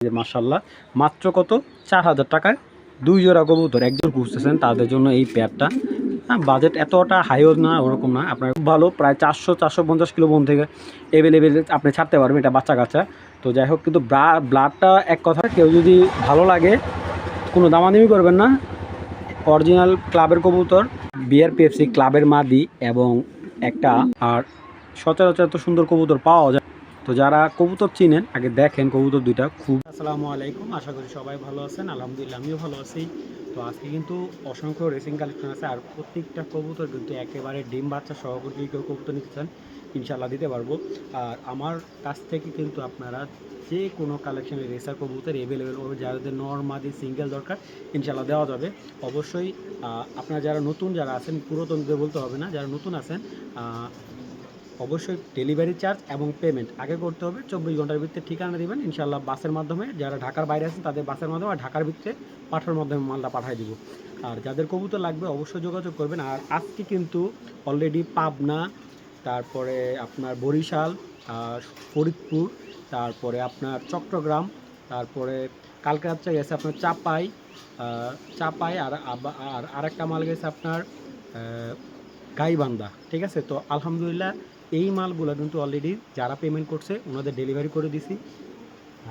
যে মাশাআল্লাহ মাত্র কত 4000 টাকায় 2 জোড়া কবুতর। একজন খুঁজতেছেন তাদের জন্য এই পেয়ারটা। বাজেট এতটা হাইও না, ওরকম না, আপনার খুব ভালো, প্রায় 400-450 কিলো বোন থেকে অ্যাভেলেবেল আপনি ছাড়তে পারবেন। এটা বাচ্চা কাচ্চা তো যাই হোক, কিন্তু ব্লাডটা এক কথা, কেউ যদি ভালো লাগে কোনো দামাদামি করবেন না। অরিজিনাল ক্লাবের কবুতর, বিআরপিএফসি ক্লাবের মাদি এবং একটা, আর সচরাচর এত সুন্দর কবুতর পাওয়া যায়। তো যারা কবুতর চিনেন আগে দেখেন কবুতর দুইটা খুব। আসসালামু আলাইকুম, আশা করি সবাই ভালো আছেন। আলহামদুলিল্লাহ আমিও ভালো আছি। তো আজকে কিন্তু অসংখ্য রেসিং কালেকশন আছে, আর প্রত্যেকটা কবুতর কিন্তু একেবারে ডিম বাচ্চা সহযোগী। কেউ কবুতর নিতে চান ইনশাল্লাহ দিতে পারবো। আর আমার কাছ থেকে কিন্তু আপনারা যে কোনো কালেকশনের রেসার কবুতর অ্যাভেলেবেল হবে। যাদের নরমাদি সিঙ্গেল দরকার ইনশাল্লাহ দেওয়া যাবে অবশ্যই। আপনারা যারা নতুন যারা আছেন, পুরাতনদের বলতে হবে না, যারা নতুন আছেন অবশ্যই ডেলিভারি চার্জ এবং পেমেন্ট আগে করতে হবে। 24 ঘন্টার ভিতরে ঠিকানা দেবেন ইনশাল্লাহ। বাসের মাধ্যমে, যারা ঢাকার বাইরে আছেন তাদের বাসের মাধ্যমে, আর ঢাকার ভিতরে পাঠানোর মাধ্যমে মালটা পাঠিয়ে দিব। আর যাদের কবুতর লাগবে অবশ্যই যোগাযোগ করবেন। আর আজকে কিন্তু অলরেডি পাবনা, তারপরে আপনার বরিশাল, ফরিদপুর, তারপরে আপনার চট্টগ্রাম, তারপরে কালকে রাত্রে গেছে আপনার চাপাই, আর আরেকটা মাল গেছে আপনার গাইবান্ধা। ঠিক আছে, তো আলহামদুলিল্লাহ এই মালগুলো কিন্তু অলরেডি যারা পেমেন্ট করছে ওনাদের ডেলিভারি করে দিছি।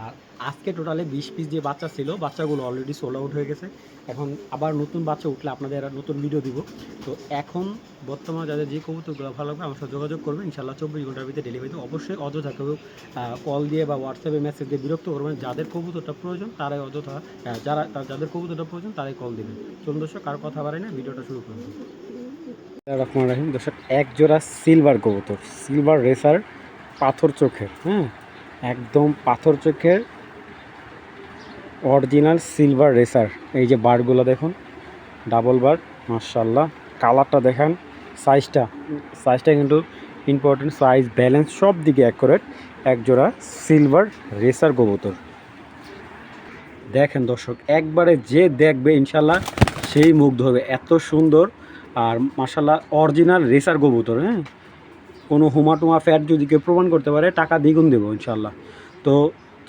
আর আজকে টোটালে 20 পিস যে বাচ্চা ছিল, বাচ্চাগুলো অলরেডি সোল্ড আউট হয়ে গেছে। এখন আবার নতুন বাচ্চা উঠলে আপনাদের নতুন ভিডিও দিব। তো এখন বর্তমানে যাদের যে কবুতরগুলো ভালো লাগবে আমার সাথে যোগাযোগ করবেন ইনশাল্লাহ। 24 ঘন্টার ভিতরে ডেলিভারি। অবশ্যই অযথা কেউ কল দিয়ে বা হোয়াটসঅ্যাপে মেসেজ দিয়ে বিরক্ত করবেন। যাদের কবুতরটা প্রয়োজন তারাই অযথা, যাদের কবুতরটা প্রয়োজন তারাই কল দেবেন। চলুন দর্শক, কারো কথা বাড়াই না, ভিডিওটা শুরু করুন। রহমান রাহিম। দর্শক, এক জোড়া সিলভার কবুতর, সিলভার রেসার, পাথর চোখের, একদম পাথর চোখের অরিজিনাল সিলভার রেসার। এই যে বারগুলো দেখুন, ডাবল বার, মাশাআল্লাহ। কালারটা দেখেন, সাইজটা কিন্তু ইম্পর্টেন্ট, সাইজ ব্যালেন্স সব দিকে অ্যাকুরেট। এক জোড়া সিলভার রেসার কবুতর দেখেন দর্শক, একবারে যে দেখবে ইনশাল্লাহ সেই মুগ্ধ হবে, এত সুন্দর। আর মাশাআল্লাহ অরিজিনাল রেসার কবুতর। কোনো হুমাটুমা ফ্যাট যদি কেউ প্রমাণ করতে পারে টাকা দ্বিগুণ দেবো ইনশাল্লাহ। তো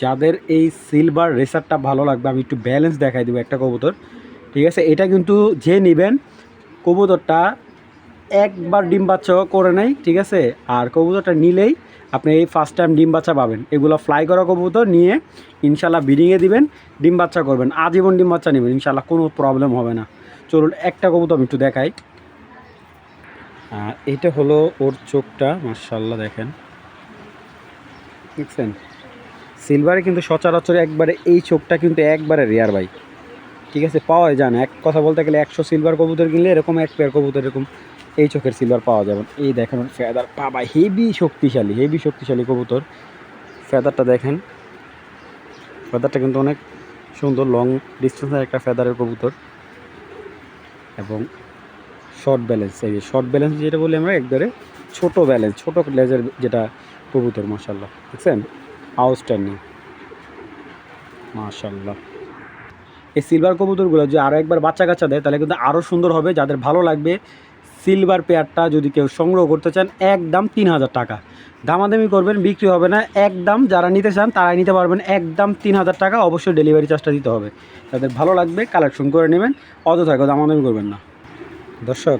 যাদের এই সিলভার রেসারটা ভালো লাগবে, আমি একটু ব্যালেন্স দেখাই দেবো একটা কবুতর। ঠিক আছে, এটা কিন্তু যে নেবেন কবুতরটা একবার ডিম বাচ্চা করে নেয়। ঠিক আছে, আর কবুতরটা নিলেই আপনি এই ফার্স্ট টাইম ডিম বাচ্চা পাবেন। এগুলো ফ্লাই করা কবুতর নিয়ে ইনশাল্লাহ ব্রিডিংয়ে দিবেন, ডিম বাচ্চা করবেন, আজীবন ডিম বাচ্চা নেবেন ইনশাল্লাহ, কোনো প্রবলেম হবে না। চলুন একটা কবুতর আমি একটু দেখাই। এটা হলো ওর চোখটা, মাশাআল্লাহ দেখেন, দেখছেন। সিলভারে কিন্তু সচরাচর একবারে এই চোখটা কিন্তু একবারে রেয়ার ভাই। ঠিক আছে, পাওয়া যায় না। এক কথা বলতে গেলে 100 সিলভার কবুতর কিনলে এরকম এক পেয়ার কবুতর এরকম এই চোখের সিলভার পাওয়া যাবে। এই দেখেন ফেদার, বাবা হেভি শক্তিশালী কবুতর। ফেদারটা দেখেন, ফেদারটা কিন্তু অনেক সুন্দর, লং ডিস্টেন্সের একটা ফেদারের কবুতর এবং শর্ট ব্যালেন্স। এই যে শর্ট ব্যালেন্স যেটা বলি আমরা, একবারে ছোট ব্যালেন্স, ছোট লেজের যেটা কবুতর, মাশাআল্লাহ দেখছেন, আউটস্ট্যান্ডিং মাশাআল্লাহ। এই সিলভার কবুতরগুলো যদি আরও একবার বাচ্চা কাচ্চা দেয় তাহলে কিন্তু আরও সুন্দর হবে। যাদের ভালো লাগবে সিলভার পেয়ারটা যদি কেউ সংগ্রহ করতে চান, একদম 3000 টাকা, দামাদামি করবেন, বিক্রি হবে না, একদম। যারা নিতে চান তারাই নিতে পারবেন, একদম 3000 টাকা। অবশ্যই ডেলিভারি চার্জটা দিতে হবে। যাদের ভালো লাগবে কালেকশন করে নেবেন, অযথা কেউ দামাদামি করবেন না। দর্শক,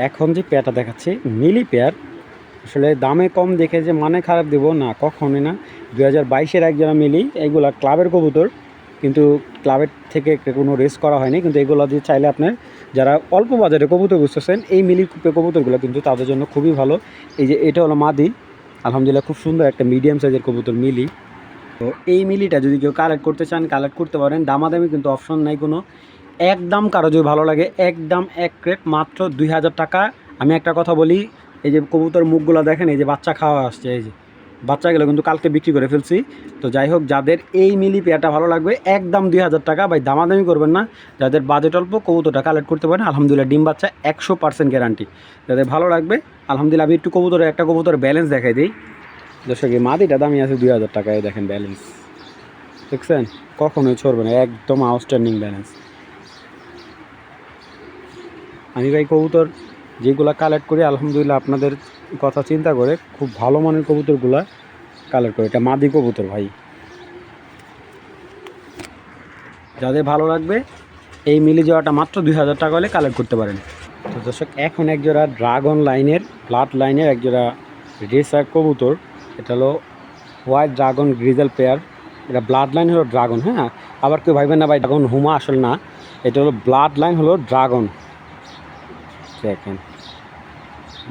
এখন যে পেয়ারটা দেখাচ্ছি মিলি পেয়ার, আসলে দামে কম দেখে যে মানে খারাপ দেবো না, কখনই না। 2022-এর একজনা মিলি, এইগুলা ক্লাবের কবুতর, কিন্তু ক্লাবের থেকে কোনো রেস করা হয়নি। কিন্তু এগুলো দিয়ে চাইলে আপনার যারা অল্প বাজারে কবুতর বুঝতেছেন, এই মিলি কবুতরগুলো কিন্তু তাদের জন্য খুবই ভালো। এই যে এটা হলো মাদি, আলহামদুলিল্লাহ খুব সুন্দর একটা মিডিয়াম সাইজের কবুতর মিলি। তো এই মিলিটা যদি কেউ কালেক্ট করতে চান কালেক্ট করতে পারেন, দামাদামি কিন্তু অপশন নাই কোনো। একদম কারো যদি ভালো লাগে, একদম এক ক্রেট মাত্র 2000 টাকা। আমি একটা কথা বলি, এই যে কবুতর মুখগুলো দেখেন, এই যে বাচ্চা খাওয়া আসছে, এই যে বাচ্চাগুলো কিন্তু কালকে বিক্রি করে ফেলছি। তো যাই হোক, যাদের এই মিলি পেয়ারটা ভালো লাগবে একদম 2000 টাকা, ভাই দামাদামি করবেন না। যাদের বাজেট অল্প কবুতরটা কালেক্ট করতে পারেন, আলহামদুলিল্লাহ ডিম বাচ্চা 100% গ্যারান্টি। যাদের ভালো লাগবে আলহামদুলিল্লাহ। আমি একটু একটা কবুতরের ব্যালেন্স দেখাই দিই দর্শক। এই মাদিটা দামি আছে 2000 টাকায়, দেখেন ব্যালেন্স দেখছেন, কখনোই ছড়বে না, একদম আউটস্ট্যান্ডিং ব্যালেন্স। আমি ভাই কবুতর যেগুলো কালেক্ট করি আলহামদুলিল্লাহ আপনাদের কথা চিন্তা করে খুব ভালো মানের কবুতরগুলো কালেক্ট করি। এটা মাদি কবুতর ভাই, যাদের ভালো লাগবে এই মিলি জোড়াটা মাত্র 2000 টাকা হলে কালেক্ট করতে পারেন। তো দর্শক এখন একজোড়া ড্রাগন লাইনের ব্লাড লাইনের একজোড়া রেসার কবুতর, এটা হলো হোয়াইট ড্রাগন গ্রিজেল পেয়ার। এটা ব্লাড লাইন হলো ড্রাগন, হ্যাঁ, আবার কেউ ভাইবেন না ভাই ড্রাগন হুমা আসল না, এটা হলো ব্লাড লাইন হলো ড্রাগন। দেখেন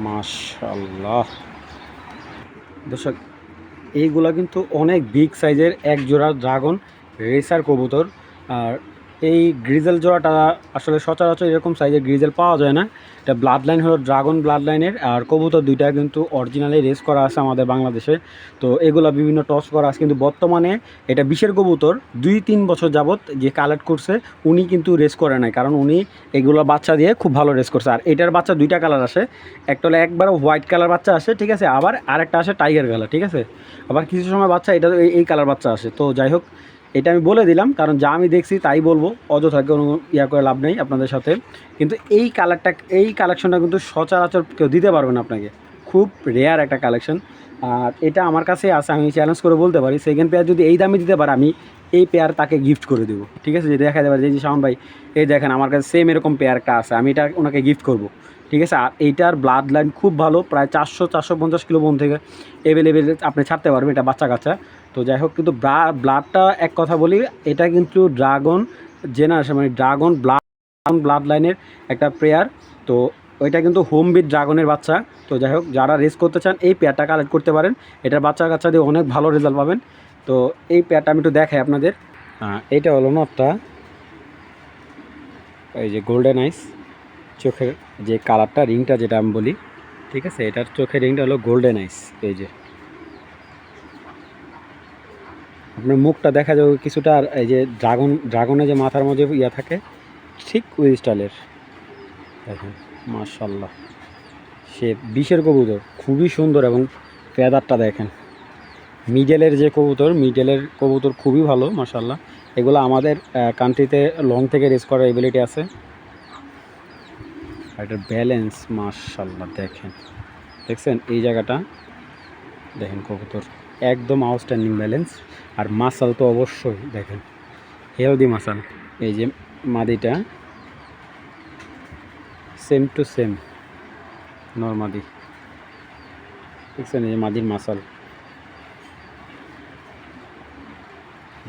মাশাআল্লাহ দর্শক, এইগুলা কিন্তু অনেক বিগ সাইজের এক জোড়া ড্রাগন রেসার কবুতর। আর এই গ্রিজেল জোড়াটা আসলে সচরাচর এরকম সাইজের গ্রিজেল পাওয়া যায় না। এটা ব্লাড লাইন হলো ড্রাগন ব্লাড লাইনের, আর কবুতর দুইটা কিন্তু অরিজিনালি রেস করা আছে আমাদের বাংলাদেশে। তো এগুলো বিভিন্ন টস করা আছে, কিন্তু বর্তমানে এটা বিশের কবুতর 2-3 বছর যাবত যে কালেক্ট করছে উনি কিন্তু রেস করে নাই, কারণ উনি এগুলো বাচ্চা দিয়ে খুব ভালো রেস করছে। আর এটার বাচ্চা দুইটা কালার আসে, একটা হলো একবার হোয়াইট কালার বাচ্চা আসে, ঠিক আছে, আবার আরেকটা আসে টাইগার কালার, ঠিক আছে, আবার কিছু সময় বাচ্চা এটা এই কালার বাচ্চা আসে। তো যাই হোক, এটা আমি বলে দিলাম কারণ যা আমি দেখছি তাই বলবো, অযথা কোনো ইয়া করে লাভ নেই আপনাদের সাথে। কিন্তু এই কালেকশনটা কিন্তু সচরাচর কেউ দিতে পারবে না আপনাকে, খুব রেয়ার একটা কালেকশন। আর এটা আমার কাছে আছে, আমি চ্যালেঞ্জ করে বলতে পারি সেকেন্ড পেয়ার যদি এই দামে দিতে পারে আমি এই পেয়ার তাকে গিফট করে দেবো, ঠিক আছে। যে দেখা যাবে যে শাওন ভাই এই দেখেন আমার কাছে সেম এরকম পেয়ারটা আছে, আমি এটা ওনাকে গিফট করব, ঠিক আছে। আর এইটার ব্লাড লাইন খুব ভালো, প্রায় 400-450 কিলো বোন থেকে অ্যাভেলেবেল আপনি ছাড়তে পারবেন, এটা বাচ্চা কাচ্চা। তো যাই হোক, কিন্তু ব্লাডটা এক কথা বলি, এটা কিন্তু ড্রাগন জেনারেশন মানে ড্রাগন ব্লাড লাইনের একটা পেয়ার। তো ওইটা কিন্তু হোম বিট ড্রাগনের বাচ্চা। তো যাই হোক, যারা রেস করতে চান এই পেয়ারটা কালেক্ট করতে পারেন, এটার বাচ্চা কাচ্চা দিয়ে অনেক ভালো রেজাল্ট পাবেন। তো এই পেয়ারটা আমি একটু দেখাই আপনাদের। এইটা হলো নটটা, এই যে গোল্ডেন আইস, চোখের যে কালারটা রিংটা যেটা আমি বলি, ঠিক আছে, এটার চোখের রিংটা হলো গোল্ডেন আইস। এই যে আপনার মুখটা দেখা যাবে কিছুটা, আর এই যে ড্রাগনের যে মাথার মধ্যে ইয়া থাকে ঠিক ওই স্টাইলের। দেখেন মাশাআল্লাহ, সে বিশের কবুতর খুবই সুন্দর, এবং ফেদারটা দেখেন, মিডেলের কবুতর খুবই ভালো মাশাআল্লাহ। এগুলো আমাদের কান্ট্রিতে লং থেকে রেস করার এবিলিটি আছে। আর এটার ব্যালেন্স মাশাআল্লাহ দেখছেন এই জায়গাটা, দেখেন কবুতর একদম আউটস্ট্যান্ডিং ব্যালেন্স। আর মাসাল তো অবশ্যই দেখেন হেলদি মাসাল। এই যে মাদিটা সেম টু সেম নর্মাদি, দেখছেন এই যে মাদির মাসাল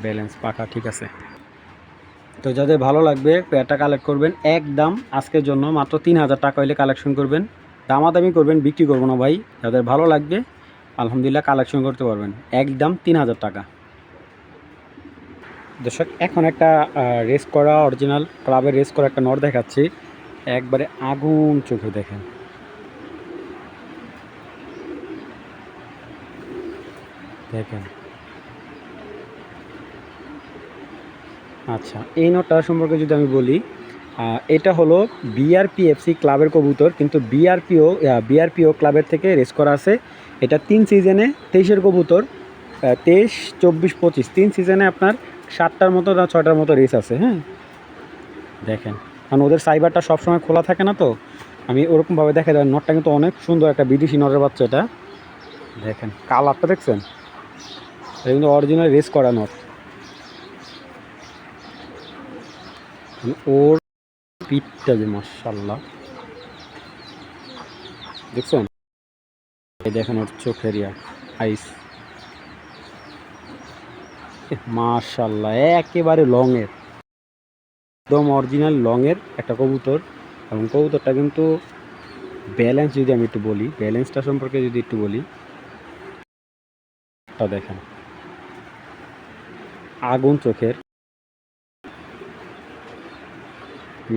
ব্যালেন্স পাকা, ঠিক আছে। তো যাদের ভালো লাগবে পেয়ারটা কালেক্ট করবেন, একদম আজকের জন্য মাত্র 3000 টাকা হলে কালেকশন করবেন, দামাদামি করবেন, বিক্রি করবো না ভাই। যাদের ভালো লাগবে আলহামদুলিল্লাহ কালেকশন করতে পারবেন, একদম 3000 টাকা। দর্শক এখন একটা রেস করা অরিজিনাল ক্লাবের রেস করা একটা নট দেখাচ্ছি, একবারে আগুন চোখে দেখেন, আচ্ছা এই নটটা সম্পর্কে যদি আমি বলি, এটা হলো বিআরপিএফসি ক্লাবের কবুতর, কিন্তু বিআরপিও ক্লাবের থেকে রেস করা আছে। এটা 3 সিজনে 23-এর কবুতর, 23, 24, 25 3 সিজনে আপনার 7টার মতো না 6টার মতো রেস আছে, হ্যাঁ। দেখেন কারণ ওদের সাইবারটা সবসময় খোলা থাকে না, তো আমি ওরকমভাবে দেখা যায়। নটটা কিন্তু অনেক সুন্দর, একটা বিদেশি নটের বাচ্চা এটা, দেখেন কালারটা দেখছেন, এটা কিন্তু অরিজিনাল রেস করা নট। ওর পিঠটা যে মাশাআল্লাহ দেখছেন, এই দেখেন ওর চোখের আইস মাশাআল্লাহ, একেবারে লংয়ের, একদম অরিজিনাল লংয়ের একটা কবুতর। এবং কবুতরটা কিন্তু ব্যালেন্স, যদি আমি একটু বলি ব্যালেন্সটা সম্পর্কে যদি একটু বলি, দেখেন আগুন চোখের।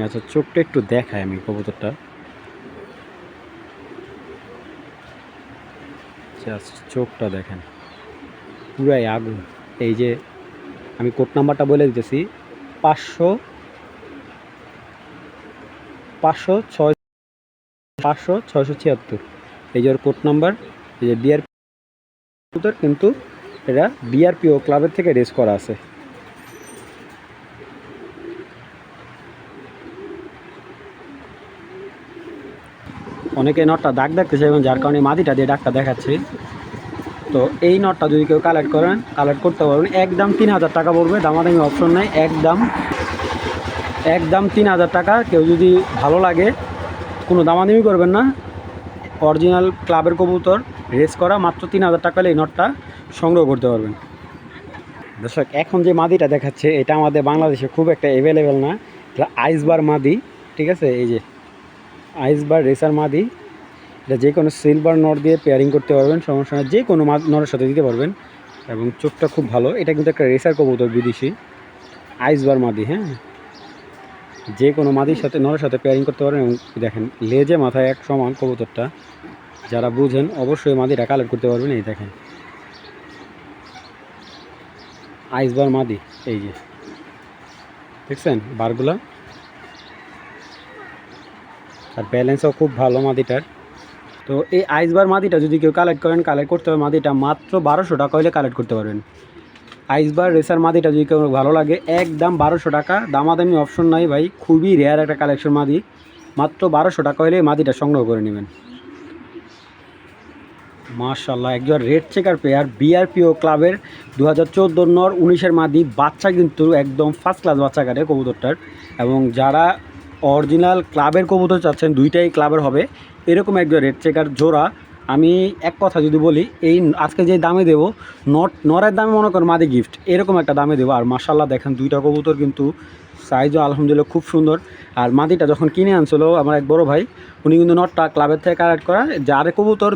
আচ্ছা চোখটা একটু দেখাই আমি কবুতরটা, জাস্ট চোখটা দেখেন পুরাই আগুন। এই যে আমি কোড নাম্বারটা বলে দিতেছি, 500-676, এই যে ওর কোড নাম্বার। এই যে বিআরপি কবুতর, কিন্তু এটা বিআরপিও ক্লাবের থেকে রেস করা আছে। অনেকে নটটা দাগ দেখতেছে, এবং যার কারণে মাদিটা দিয়ে ডাকটা দেখাচ্ছি। তো এই নটটা যদি কেউ কালেক্ট করেন, কালেক্ট করতে পারবেন, একদম 3000 টাকা পড়বে, দামাদামি অপশন নেই, একদম 3000 টাকা। কেউ যদি ভালো লাগে কোনো দামাদামি করবেন না, অরিজিনাল ক্লাবের কবুতর রেস করা, মাত্র 3000 টাকা হলে এই নটটা সংগ্রহ করতে পারবেন। দর্শক, এখন যে মাদিটা দেখাচ্ছে এটা আমাদের বাংলাদেশে খুব একটা অ্যাভেলেবেল না, এটা আইসবার মাদি, ঠিক আছে। এই যে আইসবার রেসার মাদি, এটা যে কোনো সিলভার নট দিয়ে পেয়ারিং করতে পারবেন, সমস্যা নেই, যে কোনো নটের সাথে দিতে পারবেন। এবং চোখটা খুব ভালো, এটা কিন্তু একটা রেসার কবুতর বিদেশি আইসবার মাদি। হ্যাঁ, যে কোনো মাদির সাথে নরের সাথে পেয়ারিং করতে পারেন। এবং দেখেন লেজে মাথায় এক সমান কবুতরটা, যারা বুঝেন অবশ্যই মাদিটা কালেক্ট করতে পারবেন। এই দেখেন আইসবার মাদি, এই যে দেখছেন বারগুলা, আর ব্যালেন্সও খুব ভালো মাদিটার। তো এই আইসবার মাদিটা যদি কেউ কালেক্ট করেন, কালেক্ট করতে হবে মাদিটা মাত্র 1200 টাকা হলে কালেক্ট করতে পারবেন। আইসবার রেসার মাদিটা যদি কেউ ভালো লাগে, একদম 1200 টাকা, দামাদামি অপশন নাই ভাই, খুবই রেয়ার একটা কালেকশন মাদি, মাত্র 1200 টাকা হলে মাদিটা সংগ্রহ করে নেবেন। মাশাআল্লাহ, একজন রেড চেকার পেয়ার, বিআরপিও ক্লাবের 2014 নর 19-এর মাদি, বাচ্চা কিন্তু একদম ফার্স্ট ক্লাস বাচ্চা কাটে কবুতরটার। এবং যারা অরিজিনাল ক্লাবের কবুতর চাচ্ছেন, দুইটাই ক্লাবের হবে, এরকম একজন রেড চেকার জোড়া, আমি এক কথা যদি বলি, এই আজকে যে দামে দেবো, নরের দামে মনে করেন মাদি গিফট, এরকম একটা দামে দেবো। আর মাশাআল্লাহ দেখেন দুইটা কবুতর কিন্তু সাইজও আলহামদুলিল্লাহ খুব সুন্দর। আর মাদিটা যখন কিনে আনছিল আমার এক বড় ভাই, উনি কিন্তু নটটা ক্লাবের থেকে কালেক্ট করা, যার কবুতর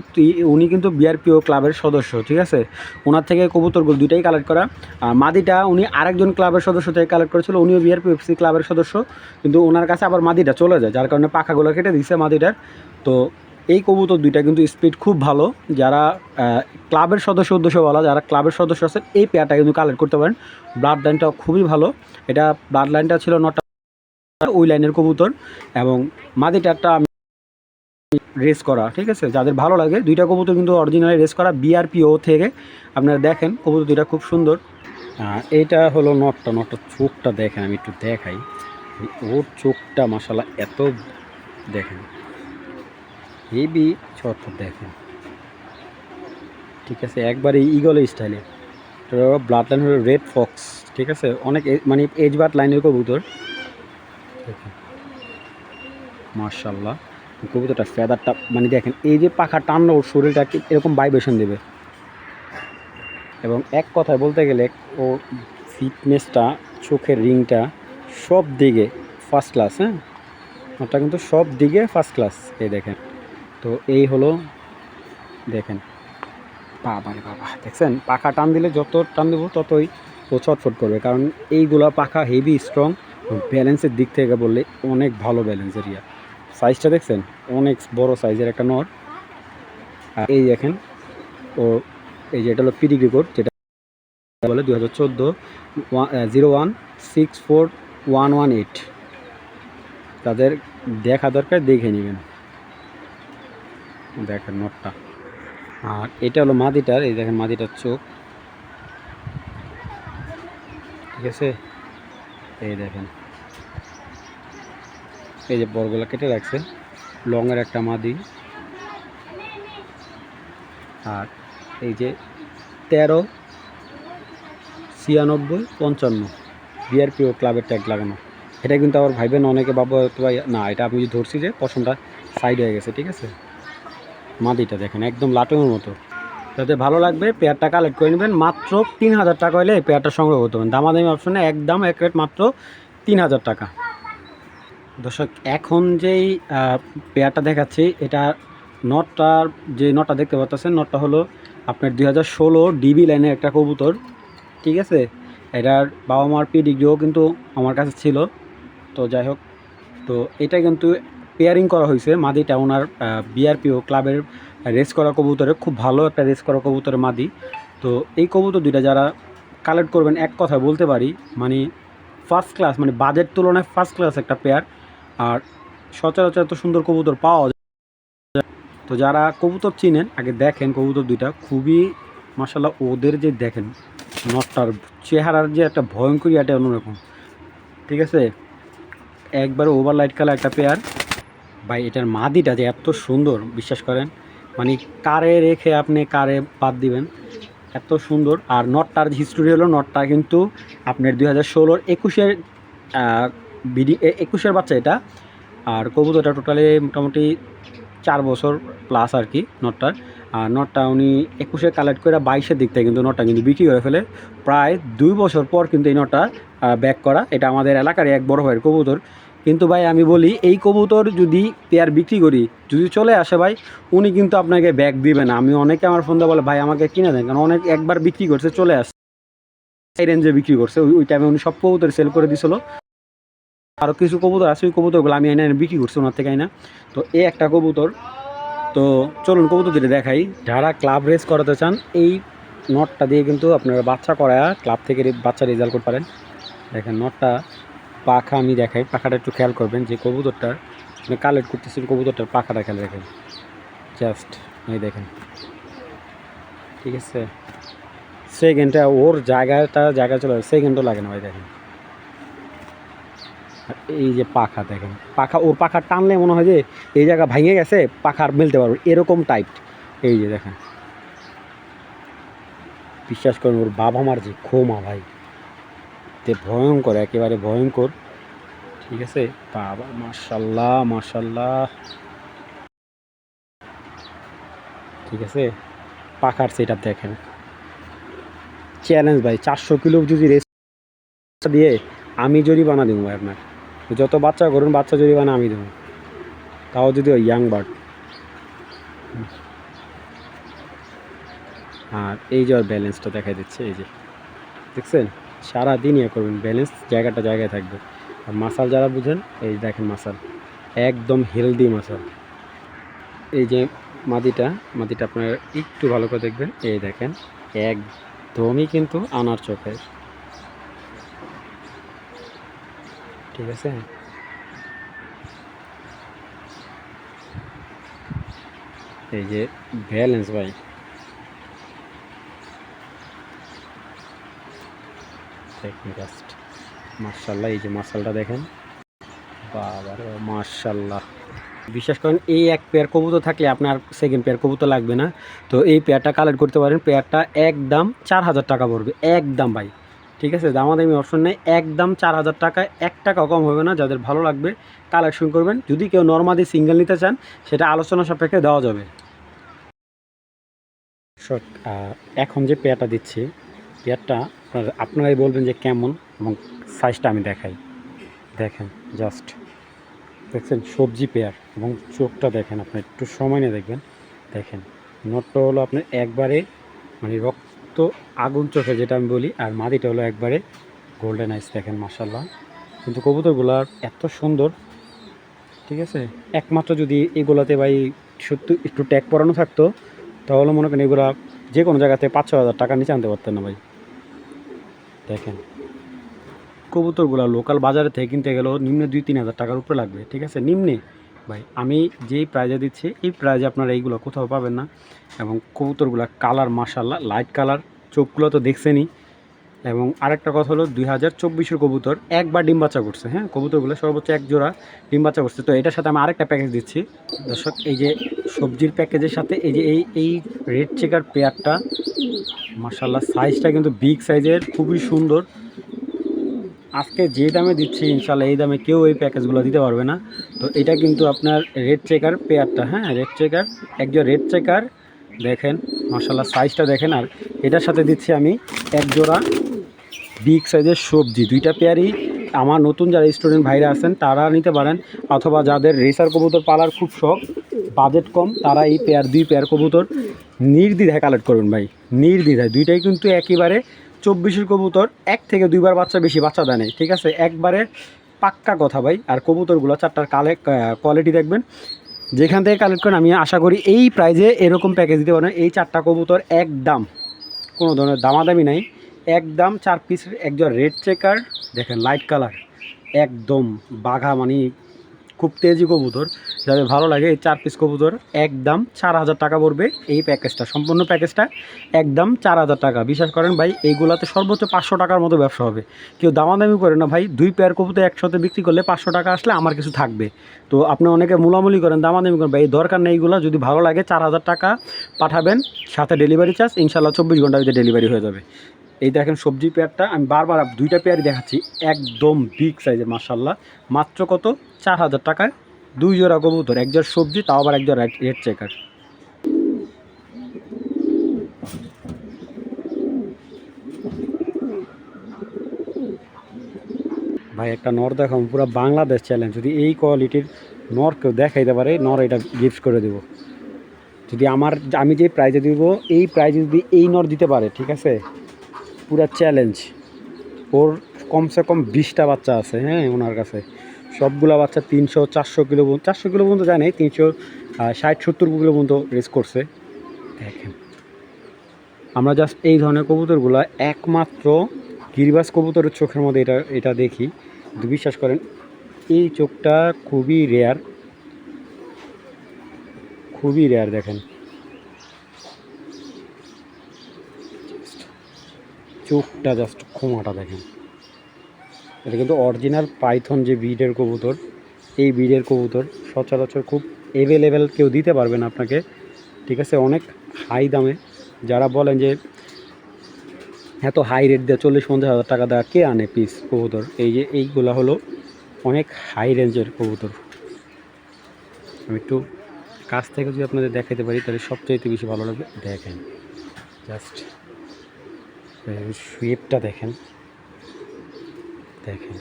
উনি কিন্তু বিআরপিও ক্লাবের সদস্য, ঠিক আছে, ওনার থেকে কবুতরগুলো দুইটাই কালেক্ট করা। আর মাদিটা উনি আরেকজন ক্লাবের সদস্য থেকে কালেক্ট করেছিল, উনিও বিআরপিএফসি ক্লাবের সদস্য, কিন্তু ওনার কাছে আবার মাদিটা চলে যায়, যার কারণে পাখাগুলো কেটে দিচ্ছে মাদিটার। তো এই কবুতর দুইটা কিন্তু স্পিড খুব ভালো, যারা ক্লাবের সদস্য উদ্দেশ্য বলা, যারা ক্লাবের সদস্য আছেন এই পেয়ারটা কিন্তু কালেক্ট করতে পারেন। ব্লাড লাইনটাও খুবই ভালো, এটা ব্লাড লাইনটা ছিল নটা ওই লাইনের কবুতর, এবং মাদিটারটা আমি রেস করা, ঠিক আছে। যাদের ভালো লাগে, দুইটা কবুতর কিন্তু অরিজিনালি রেস করা বিআরপিও থেকে। আপনারা দেখেন কবুতর দুইটা খুব সুন্দর। এইটা হলো নটটা চোখটা দেখেন, আমি একটু দেখাই, ওর চোখটা মাশাআল্লাহ এত দেখেন হেভি চোখটা দেখেন, ঠিক আছে, একবারে ইগল স্টাইলে। ব্লাড লাইন হলো রেড ফক্স, ঠিক আছে, অনেক মানে এজ বার্ড লাইনের কবুতর দেখেন মাশাআল্লাহ। কবুতরটা ফেদারটা মানে দেখেন, এই যে পাখা টানলে ওর শরীরটা এরকম ভাইব্রেশন দেবে। এবং এক কথায় বলতে গেলে ও ফিটনেসটা, চোখের রিংটা সব দিকে ফার্স্ট ক্লাস। হ্যাঁ, ওটা কিন্তু সব দিকে ফার্স্ট ক্লাস। এই দেখেন, তো এই হলো দেখেন, বাবা রে বাবা, দেখছেন পাখা টান দিলে যত টান দেবো ততই ও ছটফট করবে, কারণ এইগুলা পাখা হেভি স্ট্রং। ব্যালেন্সের দিক থেকে বললে অনেক ভালো ব্যালেন্সের ইয়া। সাইজটা দেখছেন, অনেক বড় সাইজের একটা নর। আর এই দেখেন ও, এই যে এটা হলো পিডিগ্রি কোড, যেটা বলে 2014 0164-118, তাদের দেখা দরকার, দেখে নেবেন। দেখেন নটটা। আর এটা হলো মাদিটার, এই দেখেন মাদিটার চোখ, ঠিক আছে, এই দেখেন, এই যে বড়গুলা কেটে রাখছে, লংয়ের একটা মাদি। আর এই যে 139655 বিআরপিও ক্লাবের ট্যাগ লাগানো, এটা কিন্তু আবার ভাইবেন অনেকে বাবা ভাই না, এটা আমি ধরছি যে পশমটা সাইড হয়ে গেছে, ঠিক আছে। মাদিটা দেখেন একদম লাটুমের মতো, যাতে ভালো লাগবে পেয়ারটা কালেক্ট করে নেবেন। মাত্র 3000 টাকা হলে এই পেয়ারটা সংগ্রহ করতে পারেন, দামাদামি অপশনে একদম এক রেট, মাত্র 3000 টাকা। দর্শক, এখন যেই পেয়ারটা দেখাচ্ছি, এটা নটটার যে নটটা দেখতে পাচ্ছেন, নটটা হলো আপনার 2016 ডিবি লাইনের একটা কবুতর, ঠিক আছে। এটার বাবা মার পিডিগ্রিও কিন্তু আমার কাছে ছিল, তো যাই হোক, তো এটা কিন্তু পেয়ারিং করা হয়েছে মাদিটা ওনার বিআরপিও ক্লাবের রেস করা কবুতরের, খুব ভালো একটা রেস করা কবুতরের মাদি। তো এই কবুতর দুইটা যারা কালেক্ট করবেন, এক কথা বলতে পারি মানে ফার্স্ট ক্লাস, মানে বাজেট তুলনায় ফার্স্ট ক্লাস একটা পেয়ার। আর সচরাচর এত সুন্দর কবুতর পাওয়া যায়। তো যারা কবুতর চিনেন আগে দেখেন কবুতর দুইটা খুবই মাশাআল্লাহ, ওদের যে দেখেন নটটার চেহারার যে একটা ভয়ঙ্কর এটা অন্যরকম, ঠিক আছে, একবার ওভার লাইট কালার একটা পেয়ার। ভাই এটার মাদিটা যে এত সুন্দর, বিশ্বাস করেন, মানে কারে রেখে আপনি কারে বাদ দিবেন। এত সুন্দর। আর নটটার হিস্টোরি হলো নটটা কিন্তু আপনার 2016 21-এর বিডি 21-এর বাচ্চা এটা। আর কবুতরটা টোটালি মোটামুটি 4 বছর প্লাস আর কি নটটার। আর নটটা উনি 21-এ কালেক্ট করে 22-এর দিক থেকে কিন্তু নটটা কিন্তু বিক্রি করে ফেলে। প্রায় 2 বছর পর কিন্তু এই নটটা ব্যাক করা। এটা আমাদের এলাকার এক বড় ভাইয়ের কবুতর। কিন্তু ভাই আমি বলি এই কবুতর যদি পেয়ার বিক্রি করি, যদি চলে আসে ভাই, উনি কিন্তু আপনাকে ব্যাক দিবে না। আমি অনেকে আমার ফোন দিয়ে বলে ভাই আমাকে কিনে দেন, কারণ অনেক একবার বিক্রি করছে চলে আসছে, এই রেঞ্জে বিক্রি করছে। ওই টাইমে উনি সব কবুতর সেল করে দিছিল। আরও কিছু কবুতর আছে, ওই কবুতরগুলো আমি এনে বিক্রি করছি ওনার থেকে আইনা। তো এই একটা কবুতর। তো চলুন কবুতর দিতে দেখাই। যারা ক্লাব রেস করাতে চান এই নটটা দিয়ে কিন্তু আপনারা বাচ্চা করায় ক্লাব থেকে বাচ্চা রেজাল্ট করতে পারেন। দেখেন নটটা পাখা আমি দেখাই, পাখাটা একটু খেয়াল করবেন যে কবুতরটার কালেক্ট করতেছি, কবুতরটার পাখাটা খেয়াল রাখেন জাস্ট, এই দেখেন, ঠিক আছে। সেকেন্ডটা ওর জায়গা চলে যাবে, সেকেন্ডও লাগে না ভাই। দেখেন এই যে পাখা দেখেন, পাখা ওর পাখা টানলে মনে হয় যে এই জায়গা ভেঙে গেছে, পাখা আর মেলতে পারবো, এরকম টাইট। এই যে দেখেন, বিশ্বাস করেন ওর বাবা মার যে ক্ষমা ভাই, তে ভয়ঙ্কর, একেবারে ভয়ঙ্কর, ঠিক আছে। বাবা মাশাল্লাহ মাশাল্লাহ, ঠিক আছে। পাখার সেটা দেখেন, চ্যালেঞ্জ ভাই। 400 কিলো যদি রেস দিয়ে আমি জরিমানা দেবো ভাই আপনার, যত বাচ্চা করুন বাচ্চা জরিমানা আমি দেবো, তাও যদি ওই ইয়াং বার্ড। আর এই যে ওর ব্যালেন্সটা দেখা দিচ্ছে, এই যে দেখছেন, সারাদিন ইয়ে করবেন, ব্যালেন্স জায়গায় থাকবে। আর মাসাল যারা বুঝেন, এই দেখেন মাসাল একদম হেলদি মাসাল। এই যে মাদিটা আপনার একটু ভালো করে দেখবেন, এই দেখেন একদমই কিন্তু আনার চোখে, ঠিক আছে। এই যে ব্যালেন্স ভাই, দেখেন জাস্ট মাশাল্লাহ। এই যে মাসালটা দেখেন, বাবা রে মাশাল্লাহ। বিশ্বাস করেন এই এক পেয়ার কবুতর থাকলে আপনার সেকেন্ড পেয়ার কবুতর লাগবে না। তো এই পেয়ারটা কালেক্ট করতে পারেন। পেয়ারটা একদম 4000 টাকা পড়বে, একদম ভাই, ঠিক আছে। দামাদামি অপশন নেই, একদম 4000 টাকায় 1 টাকাও কম হবে না। যাদের ভালো লাগবে কালেকশন করবেন। যদি কেউ নর্মালি সিঙ্গেল নিতে চান সেটা আলোচনা সাপেক্ষে দেওয়া যাবে। এখন যে পেয়ারটা দিচ্ছি, পেয়ারটা আপনারাই বলবেন যে কেমন, এবং সাইজটা আমি দেখাই। দেখেন জাস্ট, দেখছেন সবজি পেয়ার, এবং চোখটা দেখেন, আপনি একটু সময় নিয়ে দেখবেন। দেখেন নটটা হলো আপনার একবারে মানে রক্ত আগুন চোখে যেটা আমি বলি, আর মাদিটা হলো একবারে গোল্ডেন আইস। দেখেন মাশাল্লাহ, কিন্তু কবুতরগুলো এত সুন্দর, ঠিক আছে। একমাত্র যদি এগুলোতে ভাই সত্যি একটু ট্যাগ পরানো থাকতো, তাহলে মনে করেন এগুলো যে কোনো জায়গাতে 5-6 হাজার টাকা নিচে আনতে পারতেন না ভাই। দেখেন কবুতরগুলো লোকাল বাজারে থেকে কিনতে গেলেও নিম্নে 2-3 হাজার টাকার উপরে লাগবে, ঠিক আছে, নিম্নে ভাই। আমি যেই প্রাইজে দিচ্ছি এই প্রাইজে আপনারা এইগুলো কোথাও পাবেন না। এবং কবুতরগুলো কালার মাশাল্লাহ, লাইট কালার, চোখগুলো তো দেখছেনই। এবং আরেকটা কথা হলো 2024-এর কবুতর একবার ডিম বাচ্চা করছে, হ্যাঁ, কবুতরগুলো সর্বোচ্চ 1 জোড়া ডিম বাচ্চা করছে। তো এটার সাথে আমি আরেকটা প্যাকেজ দিচ্ছি দর্শক, এই যে সবজির প্যাকেজের সাথে এই যে এই রেড চেকার পেয়ারটা মাশাল্লাহ, সাইজটা কিন্তু বিগ সাইজের, খুবই সুন্দর। আজকে যে দামে দিচ্ছি ইনশাল্লাহ এই দামে কেউ এই প্যাকেজগুলো দিতে পারবে না। তো এটা কিন্তু আপনার রেড চেকার পেয়ারটা, হ্যাঁ, রেড চেকার, একজন রেড চেকার, দেখেন মাশাল্লাহ সাইজটা দেখেন। আর এটার সাথে দিচ্ছি আমি 1 জোড়া বিগ সাইজের সবজি। 2টা পেয়ারই আমার নতুন যারা স্টুডেন্ট ভাইরা আছেন তারা নিতে পারেন, অথবা যাদের রেসার কবুতর পালার খুব শখ, বাজেট কম, তারা এই পেয়ার 2 পেয়ার কবুতর নির্দ্বিধায় কালেক্ট করবেন ভাই, নির্দ্বিধায়। 2টাই কিন্তু একেবারে 24-এর কবুতর, 1 থেকে 2বার বাচ্চা, বেশি বাচ্চা দেয় নেই, ঠিক আছে, একবারে পাক্কা কথা ভাই। আর কবুতরগুলো 4টার কোয়ালিটি দেখবেন, যেখান থেকে কালেক্ট করেন আমি আশা করি এই প্রাইজে এরকম প্যাকেজ দিতে পারেন। এই 4টা কবুতর একদম কোনো ধরনের দামাদামি নাই, একদম 4 পিসের। একজন রেড চেকার দেখেন লাইট কালার, একদম বাঘা, মানে খুব তেজি কবুতর, যাদের ভালো লাগে এই 4 পিস কবুতর একদম 4000 টাকা পড়বে। এই প্যাকেজটা, সম্পূর্ণ প্যাকেজটা একদম 4000 টাকা। বিশ্বাস করেন ভাই, এইগুলাতে সর্বোচ্চ 500 টাকার মতো ব্যবসা হবে। কেউ দামাদামি করে না ভাই, 2 পেয়ার কবুতর একসাথে বিক্রি করলে 500 টাকা আসলে আমার কিছু থাকবে। তো আপনি অনেকে মুলামুলি করেন, দামাদামি করেন, ভাই দরকার নেই এইগুলো। যদি ভালো লাগে 4000 টাকা পাঠাবেন, সাথে ডেলিভারি চার্জ, ইনশাল্লাহ 24 ঘন্টার ভিতরে ডেলিভারি হয়ে যাবে। এই দেখেন সবজি পেয়ারটা, আমি বারবার 2টা পেয়ারই দেখাচ্ছি, একদম বিগ সাইজের মাশাআল্লাহ। মাত্র কত? 4000 টাকায় 2 জোড়া কবুতর, 1 জোড়া সবজি, তাও আবার 1 জোড়া রেড চেকার। ভাই একটা নর দেখাম, পুরো বাংলাদেশ চ্যালেঞ্জ। যদি এই কোয়ালিটির নর কেউ দেখাইতে পারে, নর এটা গিফট করে দেবো। যদি আমি যে প্রাইজে দিব, এই প্রাইজে যদি এই নর দিতে পারে, ঠিক আছে, পুরা চ্যালেঞ্জ। ওর কমসে কম 20টা বাচ্চা আছে, হ্যাঁ ওনার কাছে। সবগুলা বাচ্চা 300-400 কিলো, 400 কিলো পর্যন্ত যায় নাই, 360-70 কিলো পর্যন্ত রেস করছে। দেখেন আমরা জাস্ট এই ধরনের কবুতরগুলো একমাত্র গিরিবাজ কবুতরের চোখের মধ্যে এটা দেখি। কিন্তু বিশ্বাস করেন এই চোখটা খুবই রেয়ার, খুবই রেয়ার। দেখেন চোখটা, জাস্ট খোমাটা দেখেন। এটা কিন্তু অরিজিনাল পাইথন যে ব্রিডের কবুতর, এই ব্রিডের কবুতর সচরাচর খুব অ্যাভেলেবেল কেউ দিতে পারবে না আপনাকে, ঠিক আছে, অনেক হাই দামে। যারা বলেন যে এত হাই রেট দেওয়া 40-50 হাজার টাকা দেওয়া কে আনে পিস কবুতর, এই যে এইগুলা হলো অনেক হাই রেঞ্জের কবুতর। আমি একটু কাছ থেকে যদি আপনাদের দেখাতে পারি তাহলে সবচাইতে বেশি ভালো লাগবে। দেখেন জাস্ট শেপটা দেখেন, দেখেন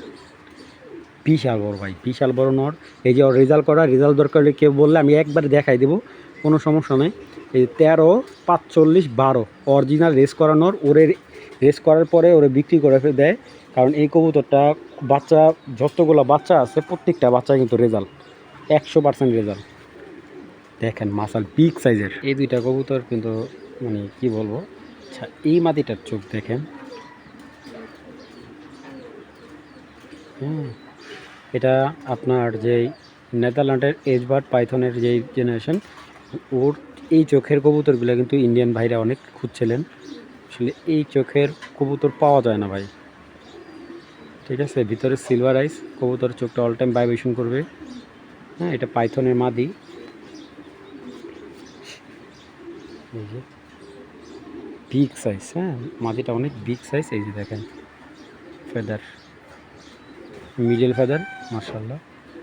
বিশাল বড় ভাই, বিশাল বড় নর। এই যে ওর রেজাল্ট দরকার হলে কেউ বললে আমি একবার দেখাই দেবো, কোনো সমস্যা নেই। এই 13, 45, 12 অরিজিনাল রেস করা নর। ওরে রেস করার পরে ওরে বিক্রি করে দেয়, কারণ এই কবুতরটা বাচ্চা, যতগুলো বাচ্চা আছে প্রত্যেকটা বাচ্চা কিন্তু রেজাল্ট 100% রেজাল্ট। দেখেন মাসাল বিগ সাইজের এই 2টা কবুতর কিন্তু, মানে কি বলবো। আচ্ছা এই মাটিটার চোখ দেখেন, এটা আপনার যেই নেদারল্যান্ডের এজবার্ড পাইথনের যেই জেনারেশন, ওর এই চোখের কবুতরগুলো কিন্তু ইন্ডিয়ান ভাইরা অনেক খুঁজছিলেন। আসলে এই চোখের কবুতর পাওয়া যায় না ভাই, ঠিক আছে। ভিতরে সিলভার আইস, কবুতর চোখটা অল টাইম ভাইব্রেশন করবে। হ্যাঁ এটা পাইথনের মাদি, এই যে বিগ সাইজ, হ্যাঁ মাদিটা অনেক বিগ সাইজ। এই যে দেখেন ফেদার, মিডল ফেদার মাশাআল্লাহ।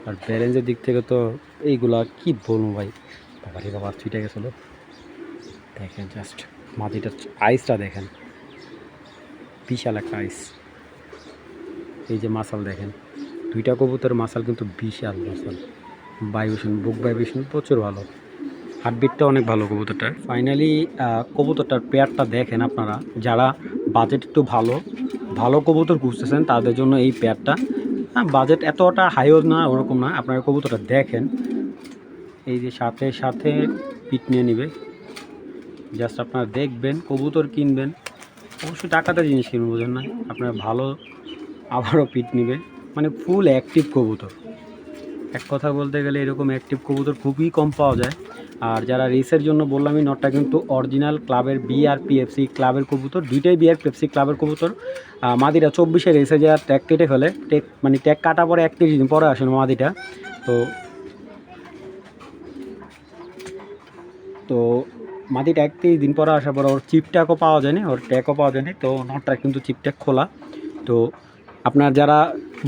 আর ব্যালেন্সের দিক থেকে তো এইগুলা কি বলবো ভাই, বাবারে বাবা ছুটে গেছিলো। দেখেন জাস্ট মাটিটার আইসটা দেখেন, বিশাল একটা আইস। এই যে মাসাল দেখেন, 2টা কবুতর মাসাল কিন্তু বিশাল মাসাল, ভাইব্রেশন, বুক ভাইব্রেশন প্রচুর ভালো, হার্টবিটটা অনেক ভালো কবুতরটার। ফাইনালি কবুতরটার পেয়ারটা দেখেন আপনারা, যারা বাজেট একটু ভালো কবুতর খুঁজতেছেন তাদের জন্য এই পেয়ারটা। বাজেট এতটা হাইও না, ওরকম না। আপনারা কবুতরটা দেখেন, এই যে সাথে সাথে পিট নিয়ে নেবে। জাস্ট আপনারা দেখবেন, কবুতর কিনবেন, অবশ্যই টাকাতে জিনিস কিনবেন, বোঝেন না আপনারা, ভালো আবারও পিট নেবে, মানে ফুল অ্যাক্টিভ কবুতর। এক কথা বলতে গেলে এরকম অ্যাক্টিভ কবুতর খুবই কম পাওয়া যায়। আর যারা রেসের জন্য বললাম, এই নটটা কিন্তু অরিজিনাল ক্লাবের বিআরপিএফসি ক্লাবের কবুতর, 2টাই বিআরপিএফসি ক্লাবের কবুতর। মাদিটা 24-এ রেসে যা ট্যাগ কেটে ফেলে, মানে ট্যাগ কাটা পরে 31 দিন পরে আসে মাদিটা। তো মাটিটা 31 দিন পরে আসার পর ওর চিপট্যাগও পাওয়া যায়নি, ওর ট্যাগও পাওয়া যায়নি। তো নটটা কিন্তু চিপট্যাগ খোলা। তো আপনার যারা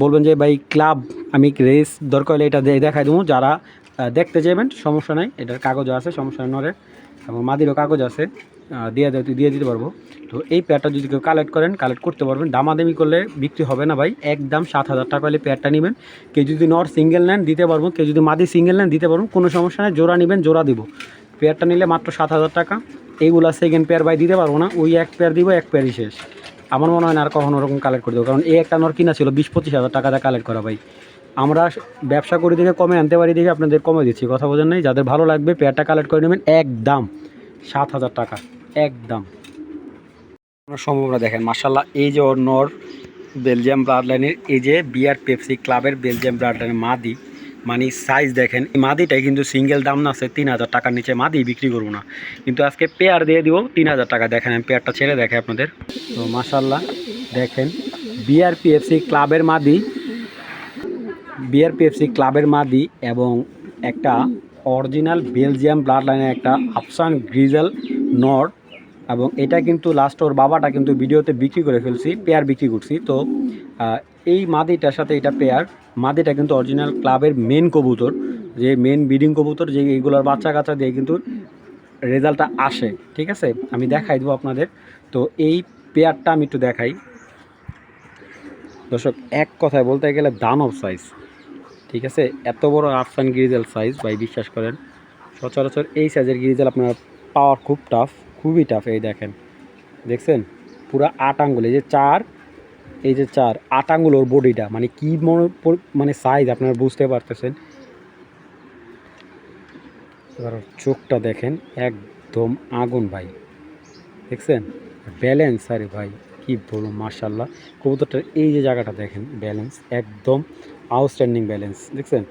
বলবেন যে ভাই ক্লাব, আমি রেস দরকার হলে এটা দেখাই দেবো, যারা দেখতে যাবেন সমস্যা নাই, এটার কাগজও আছে, সমস্যা নেই নরের, এবং মাদিরও কাগজ আছে, দিয়ে দিতে পারবো। তো এই পেয়ারটা যদি কেউ কালেক্ট করতে পারবেন, দামাদামি করলে বিক্রি হবে না ভাই, একদম 7000 টাকা হলে পেয়ারটা নেবেন। কেউ যদি নর সিঙ্গেল নেন দিতে পারবো, কেউ যদি মাদি সিঙ্গেল নেন দিতে পারবো, কোনো সমস্যা নেই। জোড়া নেবেন জোড়া দিব, পেয়ারটা নিলে মাত্র 7000 টাকা। এইগুলা সেকেন্ড পেয়ার ভাই দিতে পারবো না, ওই এক পেয়ার দিব, এক পেয়ারই শেষ। আমার মনে হয় না আর কখনো ওরকম কালেক্ট করে দেবো, কারণ এই একটা নর কিনা ছিল 20-25 হাজার টাকা দিয়ে কালেক্ট করা ভাই। আমরা ব্যবসা করি দেখে কমে আনতে পারি দেখে আপনাদের কমে দিচ্ছি, কথা বোঝেন নাই। যাদের ভালো লাগবে পেয়ারটা কালেক্ট করে নেবেন, একদম 7000 টাকা একদম সম্ভব না। দেখেন মাশাআল্লাহ, এই যে ওর নর বেলজিয়াম ব্লাড লাইনের, এই যে বিআরপিএফসি ক্লাবের বেলজিয়াম ব্লাড লাইনের মাদি, মানে সাইজ দেখেন, এই মাদিটাই কিন্তু সিঙ্গেল দাম না আছে 3000 টাকার নিচে মাদি বিক্রি করবো না, কিন্তু আজকে পেয়ার দিয়ে দিব 3000 টাকা। দেখেন আমি পেয়ারটা ছেড়ে দেখে আপনাদের। তো মাশাল্লাহ দেখেন বিআরপিএফসি ক্লাবের মাদি, বিআরপিএফসি ক্লাবের মাদি এবং একটা অরিজিনাল বেলজিয়াম ব্লাড লাইনের একটা আফসান গ্রিজেল নর, এবং এটা কিন্তু লাস্ট ওর বাবাটা কিন্তু ভিডিওতে বিক্রি করে ফেলছি, পেয়ার বিক্রি করছি। তো এই মাদিটার সাথে এটা পেয়ার, মাদিটা কিন্তু অরিজিনাল ক্লাবের মেন কবুতর, যে মেন ব্রিডিং কবুতর, যে এইগুলোর বাচ্চা কাচ্চা দিয়ে কিন্তু রেজাল্টটা আসে। ঠিক আছে, আমি দেখাই দেবো আপনাদের। তো এই পেয়ারটা আমি একটু দেখাই দর্শক। এক কথায় বলতে গেলে দানব সাইজ। ঠিক আছে, এত বড় আফসান গ্রিজেল সাইজ ভাই, বিশ্বাস করেন সচরাচর এই সাইজের গ্রিজেল আপনার পাওয়া খুব টাফ, খুবই টাফ। এই দেখেন, দেখছেন পুরা 8 আঙ্গুল, এই যে 4, এই যে 4 8 আঙ্গুল ওর বডিটা, মানে কি মানে সাইজ আপনারা বুঝতে পারতেছেন। এবার চোখটা দেখেন একদম আগুন ভাই, দেখছেন ব্যালেন্স, আরে ভাই কি বলবো মাশাল্লাহ। কবুতরটার এই যে জায়গাটা দেখেন, ব্যালেন্স একদম আউটস্ট্যান্ডিং ব্যালেন্স, দেখছেন।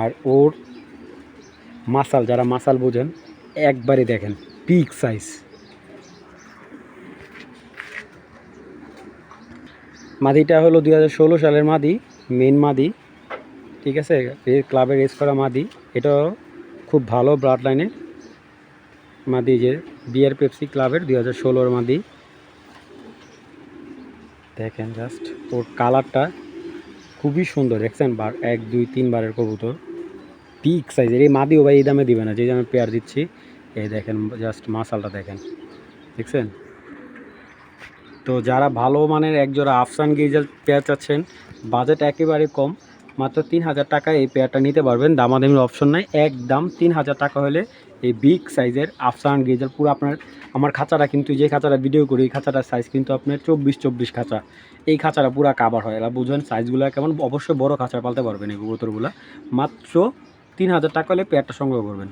আর ওর মাসাল, যারা মাসাল বোঝেন একবারে দেখেন পিক সাইজ। মাদিটা হলো 2016 সালের মাদি, মেন মাদি। ঠিক আছে, ক্লাবে রেস করা মাদি, এটাও খুব ভালো ব্লাড লাইনের মাদি, যে বিআরপিএফসি ক্লাবের 2016 মাদি। দেখেন জাস্ট ওর কালারটা খুবই সুন্দর, দেখছেন 1 2 3 বারের কবুতর, পিক সাইজের। এই মাদিও ভাই এই দামে দিবে না, যে দামে পেয়ার দিচ্ছি। এই দেখেন জাস্ট মাসালটা দেখেন, দেখছেন। তো যারা ভালো মানের একজোড়া আফসান গ্রিজেল পেয়ার চাচ্ছেন, বাজেট একেবারে কম, মাত্র 3000 টাকায় এই পেয়ারটা নিতে পারবেন, দামাদামির অপশন নাই, একদম 3000 টাকা হলে এই বিগ সাইজের আফসান গ্রিজেল পুরো আপনার। আমার খাঁচাটা কিন্তু, যে খাঁচাটা ভিডিও করি, এই খাঁচাটার সাইজ কিন্তু আপনার 24 খাঁচা, এই খাঁচাটা পুরো কাভার হয়। এরা বুঝবেন সাইজগুলো কেমন, অবশ্যই বড় খাঁচা পালতে পারবেন এই কবুতরগুলো। মাত্র 3000 টাকা হলে পেয়ারটা সংগ্রহ করবেন।